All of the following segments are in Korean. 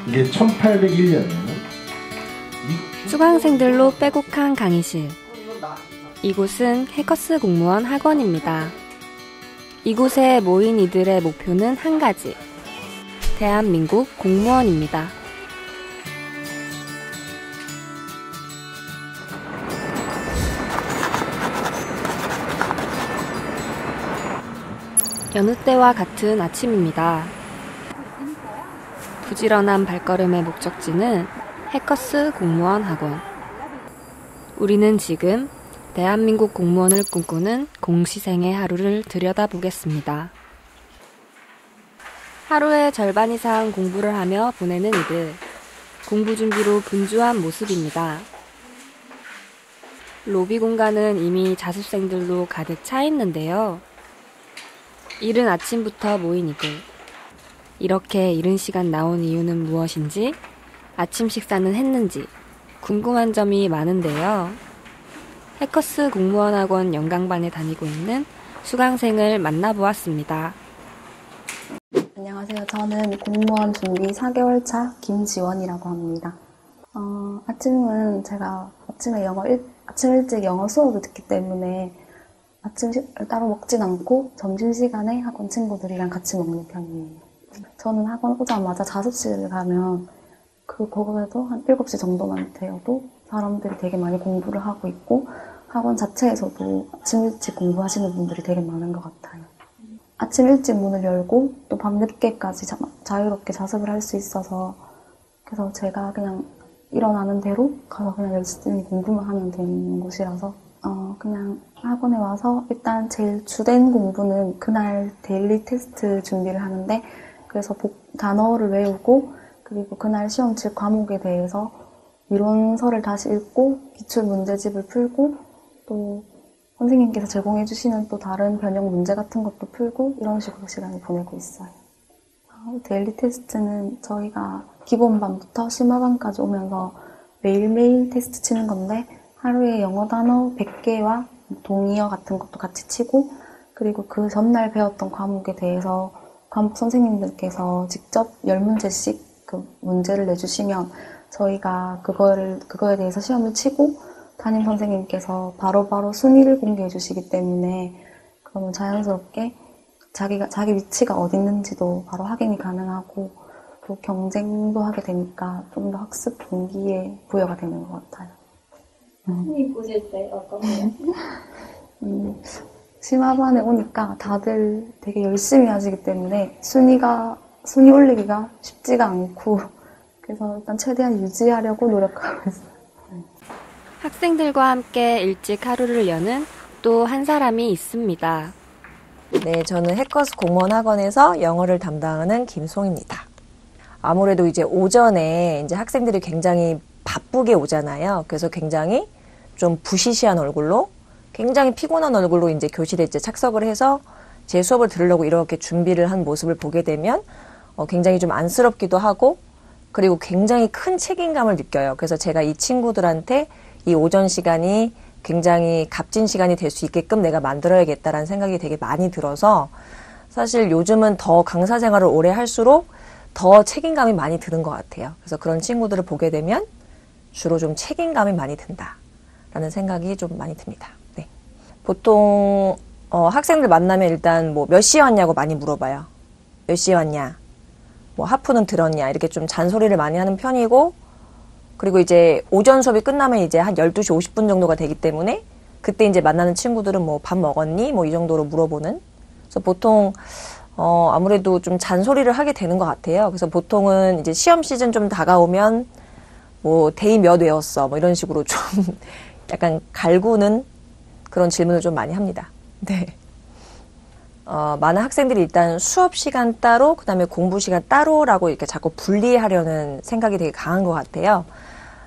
이게 1801년이에요. 수강생들로 빼곡한 강의실. 이곳은 해커스 공무원 학원입니다. 이곳에 모인 이들의 목표는 한 가지. 대한민국 공무원입니다. 여느 때와 같은 아침입니다. 부지런한 발걸음의 목적지는 해커스 공무원 학원. 우리는 지금 대한민국 공무원을 꿈꾸는 공시생의 하루를 들여다보겠습니다. 하루의 절반 이상 공부를 하며 보내는 이들. 공부 준비로 분주한 모습입니다. 로비 공간은 이미 자습생들로 가득 차 있는데요. 이른 아침부터 모인 이들. 이렇게 이른 시간 나온 이유는 무엇인지, 아침 식사는 했는지 궁금한 점이 많은데요. 해커스 공무원학원 연강반에 다니고 있는 수강생을 만나보았습니다. 안녕하세요. 저는 공무원 준비 4개월 차 김지원이라고 합니다. 아침은 제가 아침 일찍 영어 수업을 듣기 때문에 아침을 따로 먹진 않고 점심시간에 학원 친구들이랑 같이 먹는 편이에요. 저는 학원 오자마자 자습실을 가면 거기에도 한 7시 정도만 되어도 사람들이 되게 많이 공부를 하고 있고 학원 자체에서도 아침 일찍 공부하시는 분들이 되게 많은 것 같아요. 아침 일찍 문을 열고 또 밤늦게까지 자유롭게 자습을 할 수 있어서 그래서 제가 그냥 일어나는 대로 가서 그냥 열심히 공부만 하면 되는 곳이라서 그냥 학원에 와서 일단 제일 주된 공부는 그날 데일리 테스트 준비를 하는데 그래서 단어를 외우고 그리고 그날 시험 칠 과목에 대해서 이론서를 다시 읽고 기출 문제집을 풀고 또 선생님께서 제공해 주시는 또 다른 변형 문제 같은 것도 풀고 이런 식으로 시간을 보내고 있어요. 데일리 테스트는 저희가 기본반부터 심화반까지 오면서 매일매일 테스트 치는 건데 하루에 영어 단어 100개와 동의어 같은 것도 같이 치고 그리고 그 전날 배웠던 과목에 대해서 과목 선생님들께서 직접 10문제씩 그 문제를 내주시면 저희가 그거에 대해서 시험을 치고 담임 선생님께서 바로바로 순위를 공개해 주시기 때문에 그러면 자연스럽게 자기 위치가 어디 있는지도 바로 확인이 가능하고 또 경쟁도 하게 되니까 좀 더 학습 동기에 부여가 되는 것 같아요. 순위 보실 때 어떤가요? 심화반에 오니까 다들 되게 열심히 하시기 때문에 순위 올리기가 쉽지가 않고 그래서 일단 최대한 유지하려고 노력하고 있어요. 학생들과 함께 일찍 하루를 여는 또 한 사람이 있습니다. 네, 저는 해커스 공무원 학원에서 영어를 담당하는 김송입니다. 아무래도 이제 오전에 이제 학생들이 굉장히 바쁘게 오잖아요. 그래서 굉장히 좀 부시시한 얼굴로 굉장히 피곤한 얼굴로 이제 교실에 이제 착석을 해서 제 수업을 들으려고 이렇게 준비를 한 모습을 보게 되면 굉장히 좀 안쓰럽기도 하고 그리고 굉장히 큰 책임감을 느껴요. 그래서 제가 이 친구들한테 이 오전 시간이 굉장히 값진 시간이 될 수 있게끔 내가 만들어야겠다라는 생각이 되게 많이 들어서 사실 요즘은 더 강사 생활을 오래 할수록 더 책임감이 많이 드는 것 같아요. 그래서 그런 친구들을 보게 되면 주로 좀 책임감이 많이 든다라는 생각이 좀 많이 듭니다. 네. 보통 학생들 만나면 일단 뭐 몇 시에 왔냐고 많이 물어봐요. 몇 시에 왔냐? 뭐 하프는 들었냐? 이렇게 좀 잔소리를 많이 하는 편이고 그리고 이제 오전 수업이 끝나면 이제 한 12시 50분 정도가 되기 때문에 그때 이제 만나는 친구들은 뭐 밥 먹었니? 뭐 이 정도로 물어보는. 그래서 보통 아무래도 좀 잔소리를 하게 되는 것 같아요. 그래서 보통은 이제 시험 시즌 좀 다가오면 뭐 데이 몇 외웠어? 뭐 이런 식으로 좀 약간 갈구는 그런 질문을 좀 많이 합니다. 네. 많은 학생들이 일단 수업 시간 따로, 그 다음에 공부 시간 따로라고 이렇게 자꾸 분리하려는 생각이 되게 강한 것 같아요.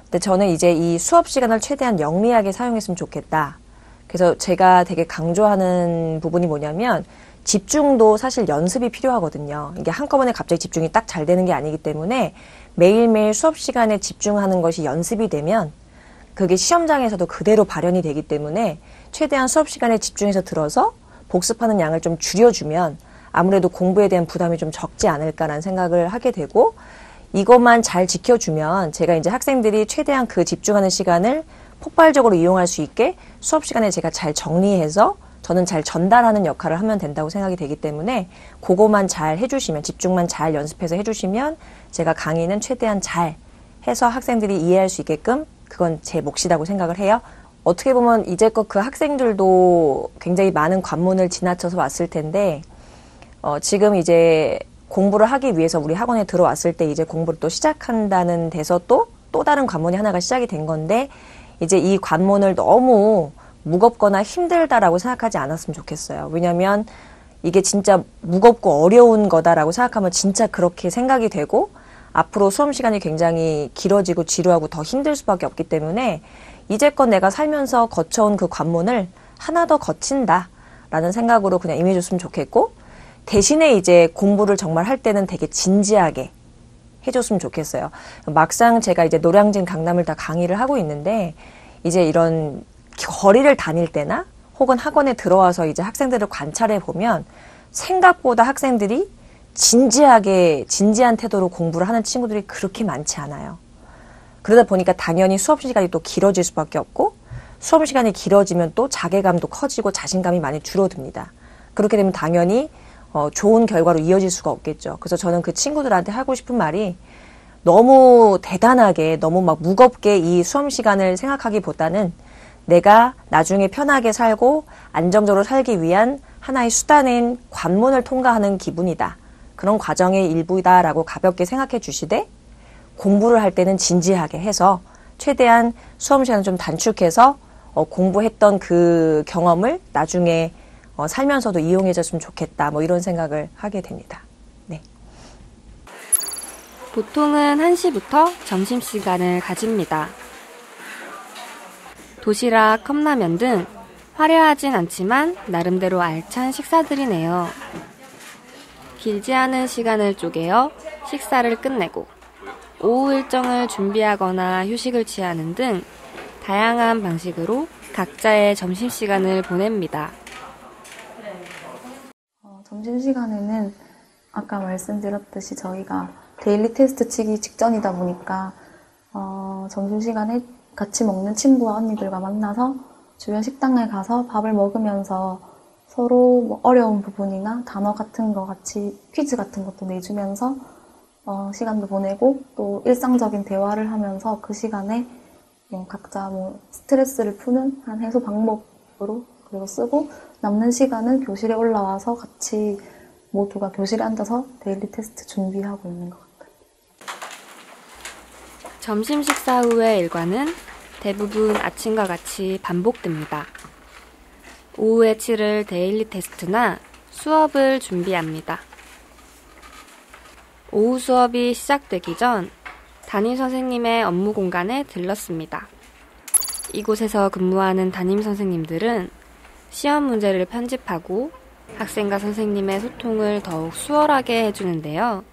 근데 저는 이제 이 수업 시간을 최대한 영리하게 사용했으면 좋겠다. 그래서 제가 되게 강조하는 부분이 뭐냐면 집중도 사실 연습이 필요하거든요. 이게 한꺼번에 갑자기 집중이 딱 잘 되는 게 아니기 때문에 매일매일 수업 시간에 집중하는 것이 연습이 되면 그게 시험장에서도 그대로 발현이 되기 때문에 최대한 수업 시간에 집중해서 들어서 복습하는 양을 좀 줄여주면 아무래도 공부에 대한 부담이 좀 적지 않을까라는 생각을 하게 되고 이것만 잘 지켜주면 제가 이제 학생들이 최대한 그 집중하는 시간을 폭발적으로 이용할 수 있게 수업 시간에 제가 잘 정리해서 저는 잘 전달하는 역할을 하면 된다고 생각이 되기 때문에 그거만 잘 해주시면, 집중만 잘 연습해서 해주시면 제가 강의는 최대한 잘 해서 학생들이 이해할 수 있게끔 그건 제 몫이라고 생각을 해요. 어떻게 보면 이제껏 그 학생들도 굉장히 많은 관문을 지나쳐서 왔을 텐데 지금 이제 공부를 하기 위해서 우리 학원에 들어왔을 때 이제 공부를 또 시작한다는 데서 또 다른 관문이 하나가 시작이 된 건데 이제 이 관문을 너무 무겁거나 힘들다라고 생각하지 않았으면 좋겠어요. 왜냐하면 이게 진짜 무겁고 어려운 거다라고 생각하면 진짜 그렇게 생각이 되고 앞으로 수업 시간이 굉장히 길어지고 지루하고 더 힘들 수밖에 없기 때문에 이제껏 내가 살면서 거쳐온 그 관문을 하나 더 거친다라는 생각으로 그냥 임해줬으면 좋겠고 대신에 이제 공부를 정말 할 때는 되게 진지하게 해줬으면 좋겠어요. 막상 제가 이제 노량진 강남을 다 강의를 하고 있는데 이제 이런 거리를 다닐 때나 혹은 학원에 들어와서 이제 학생들을 관찰해 보면 생각보다 학생들이 진지한 태도로 공부를 하는 친구들이 그렇게 많지 않아요. 그러다 보니까 당연히 수업 시간이 또 길어질 수밖에 없고 수업 시간이 길어지면 또 자괴감도 커지고 자신감이 많이 줄어듭니다. 그렇게 되면 당연히 좋은 결과로 이어질 수가 없겠죠. 그래서 저는 그 친구들한테 하고 싶은 말이 너무 대단하게 너무 막 무겁게 이 수업 시간을 생각하기보다는 내가 나중에 편하게 살고 안정적으로 살기 위한 하나의 수단인 관문을 통과하는 기분이다. 그런 과정의 일부다라고 가볍게 생각해 주시되 공부를 할 때는 진지하게 해서 최대한 수업 시간을 좀 단축해서 공부했던 그 경험을 나중에 살면서도 이용해 줬으면 좋겠다. 뭐 이런 생각을 하게 됩니다. 네. 보통은 1시부터 점심시간을 가집니다. 도시락, 컵라면 등 화려하진 않지만 나름대로 알찬 식사들이네요. 길지 않은 시간을 쪼개어 식사를 끝내고 오후 일정을 준비하거나 휴식을 취하는 등 다양한 방식으로 각자의 점심시간을 보냅니다. 점심시간에는 아까 말씀드렸듯이 저희가 데일리 테스트 치기 직전이다 보니까 점심시간에 같이 먹는 친구와 언니들과 만나서 주변 식당에 가서 밥을 먹으면서 서로 뭐 어려운 부분이나 단어 같은 거 같이 퀴즈 같은 것도 내주면서 시간도 보내고 또 일상적인 대화를 하면서 그 시간에 각자 뭐 스트레스를 푸는 한 해소 방법으로 그리고 쓰고 남는 시간은 교실에 올라와서 같이 모두가 교실에 앉아서 데일리 테스트 준비하고 있는 것 같아요. 점심 식사 후의 일과는 대부분 아침과 같이 반복됩니다. 오후에 치를 데일리 테스트나 수업을 준비합니다. 오후 수업이 시작되기 전 담임 선생님의 업무 공간에 들렀습니다. 이곳에서 근무하는 담임 선생님들은 시험 문제를 편집하고 학생과 선생님의 소통을 더욱 수월하게 해주는데요.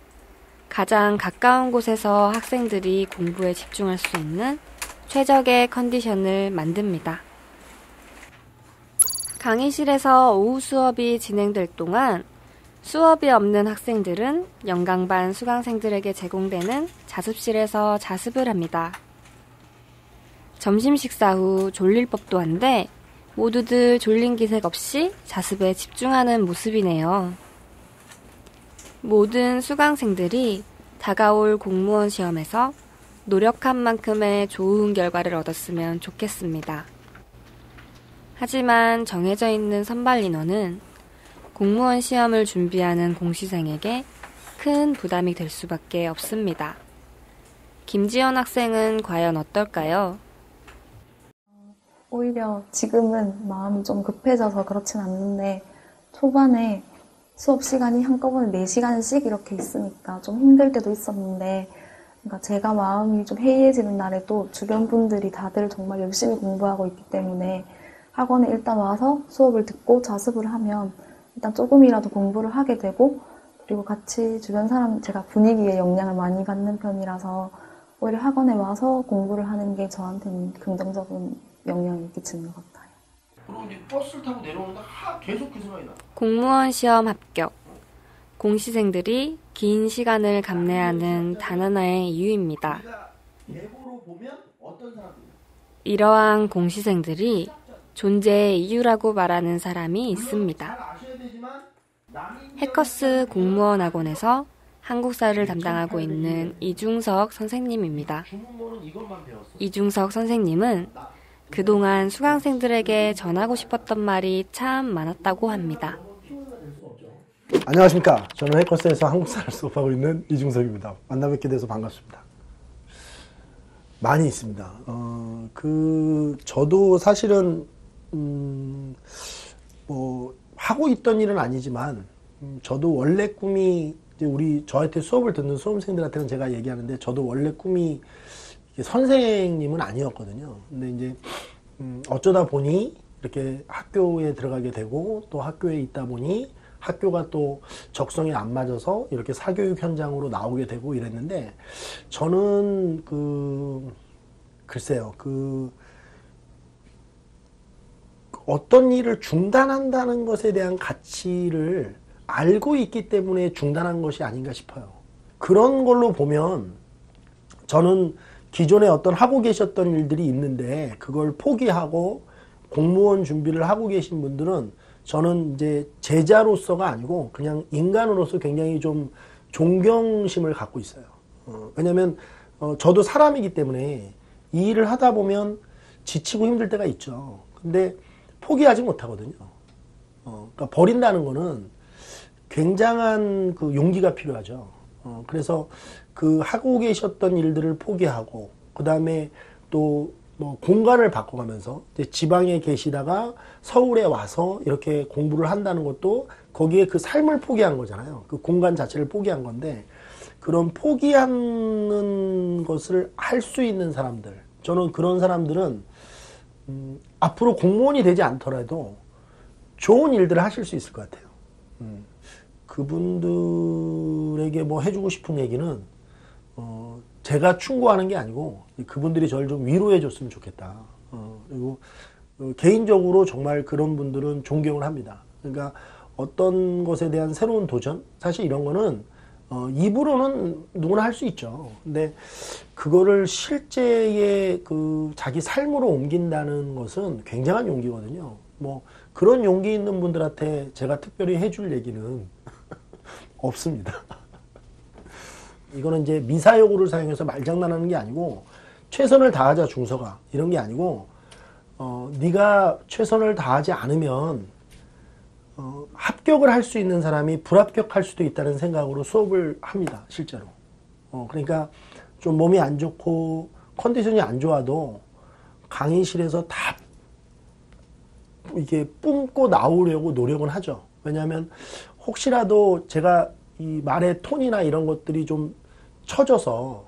가장 가까운 곳에서 학생들이 공부에 집중할 수 있는 최적의 컨디션을 만듭니다. 강의실에서 오후 수업이 진행될 동안 수업이 없는 학생들은 영강반 수강생들에게 제공되는 자습실에서 자습을 합니다. 점심 식사 후 졸릴 법도 한데 모두들 졸린 기색 없이 자습에 집중하는 모습이네요. 모든 수강생들이 다가올 공무원 시험에서 노력한 만큼의 좋은 결과를 얻었으면 좋겠습니다. 하지만 정해져 있는 선발 인원은 공무원 시험을 준비하는 공시생에게 큰 부담이 될 수밖에 없습니다. 김지연 학생은 과연 어떨까요? 오히려 지금은 마음이 좀 급해져서 그렇진 않는데 초반에 수업 시간이 한꺼번에 4시간씩 이렇게 있으니까 좀 힘들 때도 있었는데 그러니까 제가 마음이 좀 해이해지는 날에도 주변 분들이 다들 정말 열심히 공부하고 있기 때문에 학원에 일단 와서 수업을 듣고 자습을 하면 일단 조금이라도 공부를 하게 되고 그리고 같이 주변 사람 제가 분위기에 영향을 많이 받는 편이라서 오히려 학원에 와서 공부를 하는 게 저한테는 긍정적인 영향을 끼치는 것 같아요. 그리고 이제 버스를 타고 내려오는데 계속 그 생각이 나. 공무원 시험 합격. 공시생들이 긴 시간을 감내하는 단 하나의 이유입니다. 이러한 공시생들이 존재의 이유라고 말하는 사람이 있습니다. 해커스 공무원 학원에서 한국사를 담당하고 있는 이중석 선생님입니다. 이중석 선생님은 그동안 수강생들에게 전하고 싶었던 말이 참 많았다고 합니다. 안녕하십니까. 저는 해커스에서 한국사를 수업하고 있는 이중석입니다. 만나 뵙게 돼서 반갑습니다. 많이 있습니다. 저도 사실은, 하고 있던 일은 아니지만, 저도 원래 꿈이, 이제 저한테 수업을 듣는 수험생들한테는 제가 얘기하는데, 저도 원래 꿈이 선생님은 아니었거든요. 근데 이제, 어쩌다 보니, 이렇게 학교에 들어가게 되고, 또 학교에 있다 보니, 학교가 또 적성에 안 맞아서 이렇게 사교육 현장으로 나오게 되고 이랬는데, 저는 글쎄요, 어떤 일을 중단한다는 것에 대한 가치를 알고 있기 때문에 중단한 것이 아닌가 싶어요. 그런 걸로 보면 저는 기존에 어떤 하고 계셨던 일들이 있는데 그걸 포기하고 공무원 준비를 하고 계신 분들은 저는 이제 제자로서가 아니고 그냥 인간으로서 굉장히 좀 존경심을 갖고 있어요. 왜냐면 저도 사람이기 때문에 이 일을 하다 보면 지치고 힘들 때가 있죠. 근데 포기하지 못하거든요. 그러니까 버린다는 거는 굉장한 그 용기가 필요하죠. 그래서 그 하고 계셨던 일들을 포기하고 그 다음에 또 뭐 공간을 바꿔가면서 이제 지방에 계시다가 서울에 와서 이렇게 공부를 한다는 것도 거기에 그 삶을 포기한 거잖아요. 그 공간 자체를 포기한 건데 그런 포기하는 것을 할 수 있는 사람들, 저는 그런 사람들은 앞으로 공무원이 되지 않더라도 좋은 일들을 하실 수 있을 것 같아요. 그분들에게 뭐 해주고 싶은 얘기는 제가 충고하는 게 아니고 그분들이 저를 좀 위로해 줬으면 좋겠다. 그리고 개인적으로 정말 그런 분들은 존경을 합니다. 그러니까 어떤 것에 대한 새로운 도전? 사실 이런 거는 입으로는 누구나 할 수 있죠. 근데 그거를 실제의 그 자기 삶으로 옮긴다는 것은 굉장한 용기거든요. 뭐 그런 용기 있는 분들한테 제가 특별히 해줄 얘기는 없습니다. 이거는 이제 미사여구를 사용해서 말장난하는 게 아니고 최선을 다하자 중서가 이런 게 아니고 네가 최선을 다하지 않으면 합격을 할 수 있는 사람이 불합격할 수도 있다는 생각으로 수업을 합니다. 실제로. 그러니까 좀 몸이 안 좋고 컨디션이 안 좋아도 강의실에서 다 이게 뿜고 나오려고 노력은 하죠. 왜냐하면 혹시라도 제가 이 말의 톤이나 이런 것들이 좀 처져서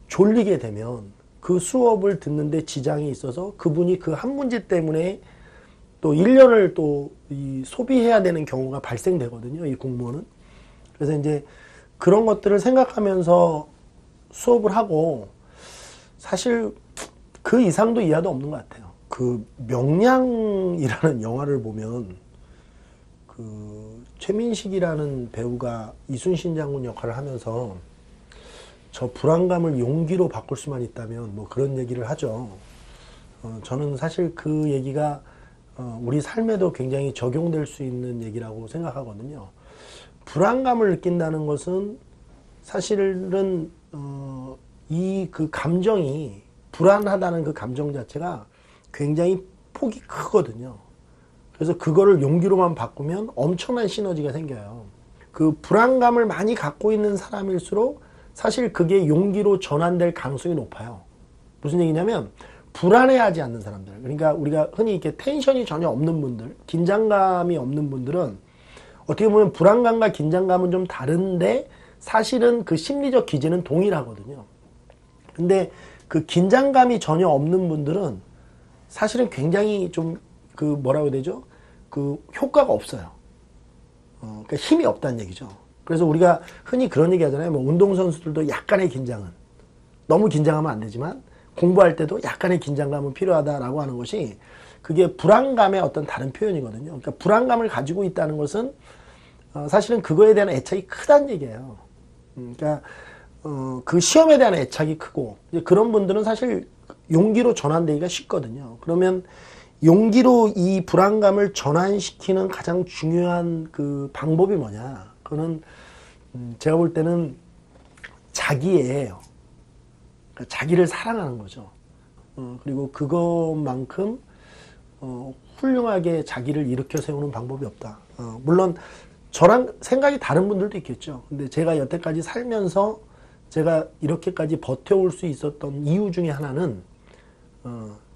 졸리게 되면 그 수업을 듣는데 지장이 있어서 그분이 그 한 문제 때문에 또 1년을 또 이 소비해야 되는 경우가 발생되거든요. 이 공무원은. 그래서 이제 그런 것들을 생각하면서 수업을 하고 사실 그 이상도 이하도 없는 것 같아요. 그 명량이라는 영화를 보면 그 최민식이라는 배우가 이순신 장군 역할을 하면서 저 불안감을 용기로 바꿀 수만 있다면 뭐 그런 얘기를 하죠. 저는 사실 그 얘기가 우리 삶에도 굉장히 적용될 수 있는 얘기라고 생각하거든요. 불안감을 느낀다는 것은 사실은 이 그 감정이 불안하다는 그 감정 자체가 굉장히 폭이 크거든요. 그래서 그거를 용기로만 바꾸면 엄청난 시너지가 생겨요. 그 불안감을 많이 갖고 있는 사람일수록 사실 그게 용기로 전환될 가능성이 높아요. 무슨 얘기냐면 불안해하지 않는 사람들, 그러니까 우리가 흔히 이렇게 텐션이 전혀 없는 분들, 긴장감이 없는 분들은 어떻게 보면 불안감과 긴장감은 좀 다른데 사실은 그 심리적 기제는 동일하거든요. 근데 그 긴장감이 전혀 없는 분들은 사실은 굉장히 좀 그 뭐라고 해야 되죠? 그 효과가 없어요. 그러니까 힘이 없다는 얘기죠. 그래서 우리가 흔히 그런 얘기 하잖아요. 뭐 운동선수들도 약간의 긴장은, 너무 긴장하면 안 되지만 공부할 때도 약간의 긴장감은 필요하다라고 하는 것이 그게 불안감의 어떤 다른 표현이거든요. 그러니까 불안감을 가지고 있다는 것은 사실은 그거에 대한 애착이 크다는 얘기예요. 그러니까 그 시험에 대한 애착이 크고 이제 그런 분들은 사실 용기로 전환되기가 쉽거든요. 그러면 용기로 이 불안감을 전환시키는 가장 중요한 그 방법이 뭐냐? 그거는 제가 볼 때는 자기예요. 그러니까 자기를 사랑하는 거죠. 그리고 그것만큼 훌륭하게 자기를 일으켜 세우는 방법이 없다. 물론 저랑 생각이 다른 분들도 있겠죠. 근데 제가 여태까지 살면서 제가 이렇게까지 버텨올 수 있었던 이유 중에 하나는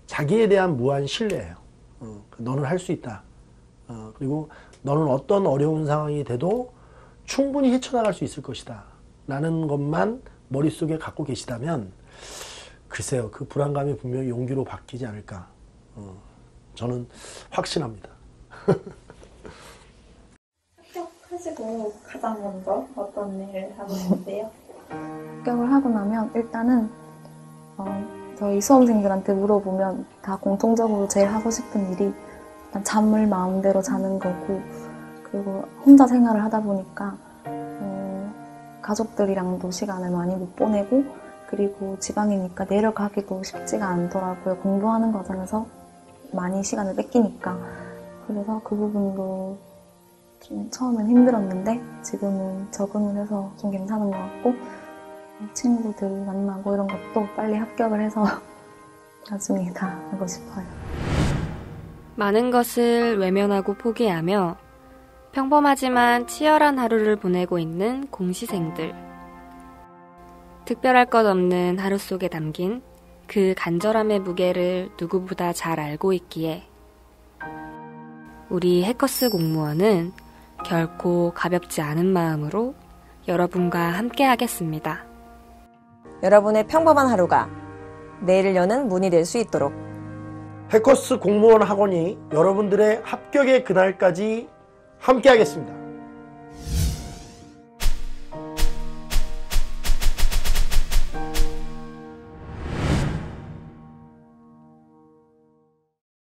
자기에 대한 무한 신뢰예요. 너는 할 수 있다. 그리고 너는 어떤 어려운 상황이 돼도 충분히 헤쳐나갈 수 있을 것이다. 라는 것만 머릿속에 갖고 계시다면 글쎄요. 그 불안감이 분명히 용기로 바뀌지 않을까. 저는 확신합니다. 합격하시고 가장 먼저 어떤 일을 하고 계세요? 합격을 하고 나면 일단은 저희 수험생들한테 물어보면 다 공통적으로 제일 하고 싶은 일이 일단 잠을 마음대로 자는 거고, 그리고 혼자 생활을 하다 보니까 가족들이랑도 시간을 많이 못 보내고, 그리고 지방이니까 내려가기도 쉽지가 않더라고요. 공부하는 과정에서 많이 시간을 뺏기니까. 그래서 그 부분도 좀 처음엔 힘들었는데 지금은 적응을 해서 좀 괜찮은 것 같고, 친구들 만나고 이런 것도 빨리 합격을 해서 나중에 다 하고 싶어요. 많은 것을 외면하고 포기하며 평범하지만 치열한 하루를 보내고 있는 공시생들. 특별할 것 없는 하루 속에 담긴 그 간절함의 무게를 누구보다 잘 알고 있기에 우리 해커스 공무원은 결코 가볍지 않은 마음으로 여러분과 함께 하겠습니다. 여러분의 평범한 하루가 내일을 여는 문이 될 수 있도록 해커스 공무원 학원이 여러분들의 합격의 그날까지 함께 하겠습니다.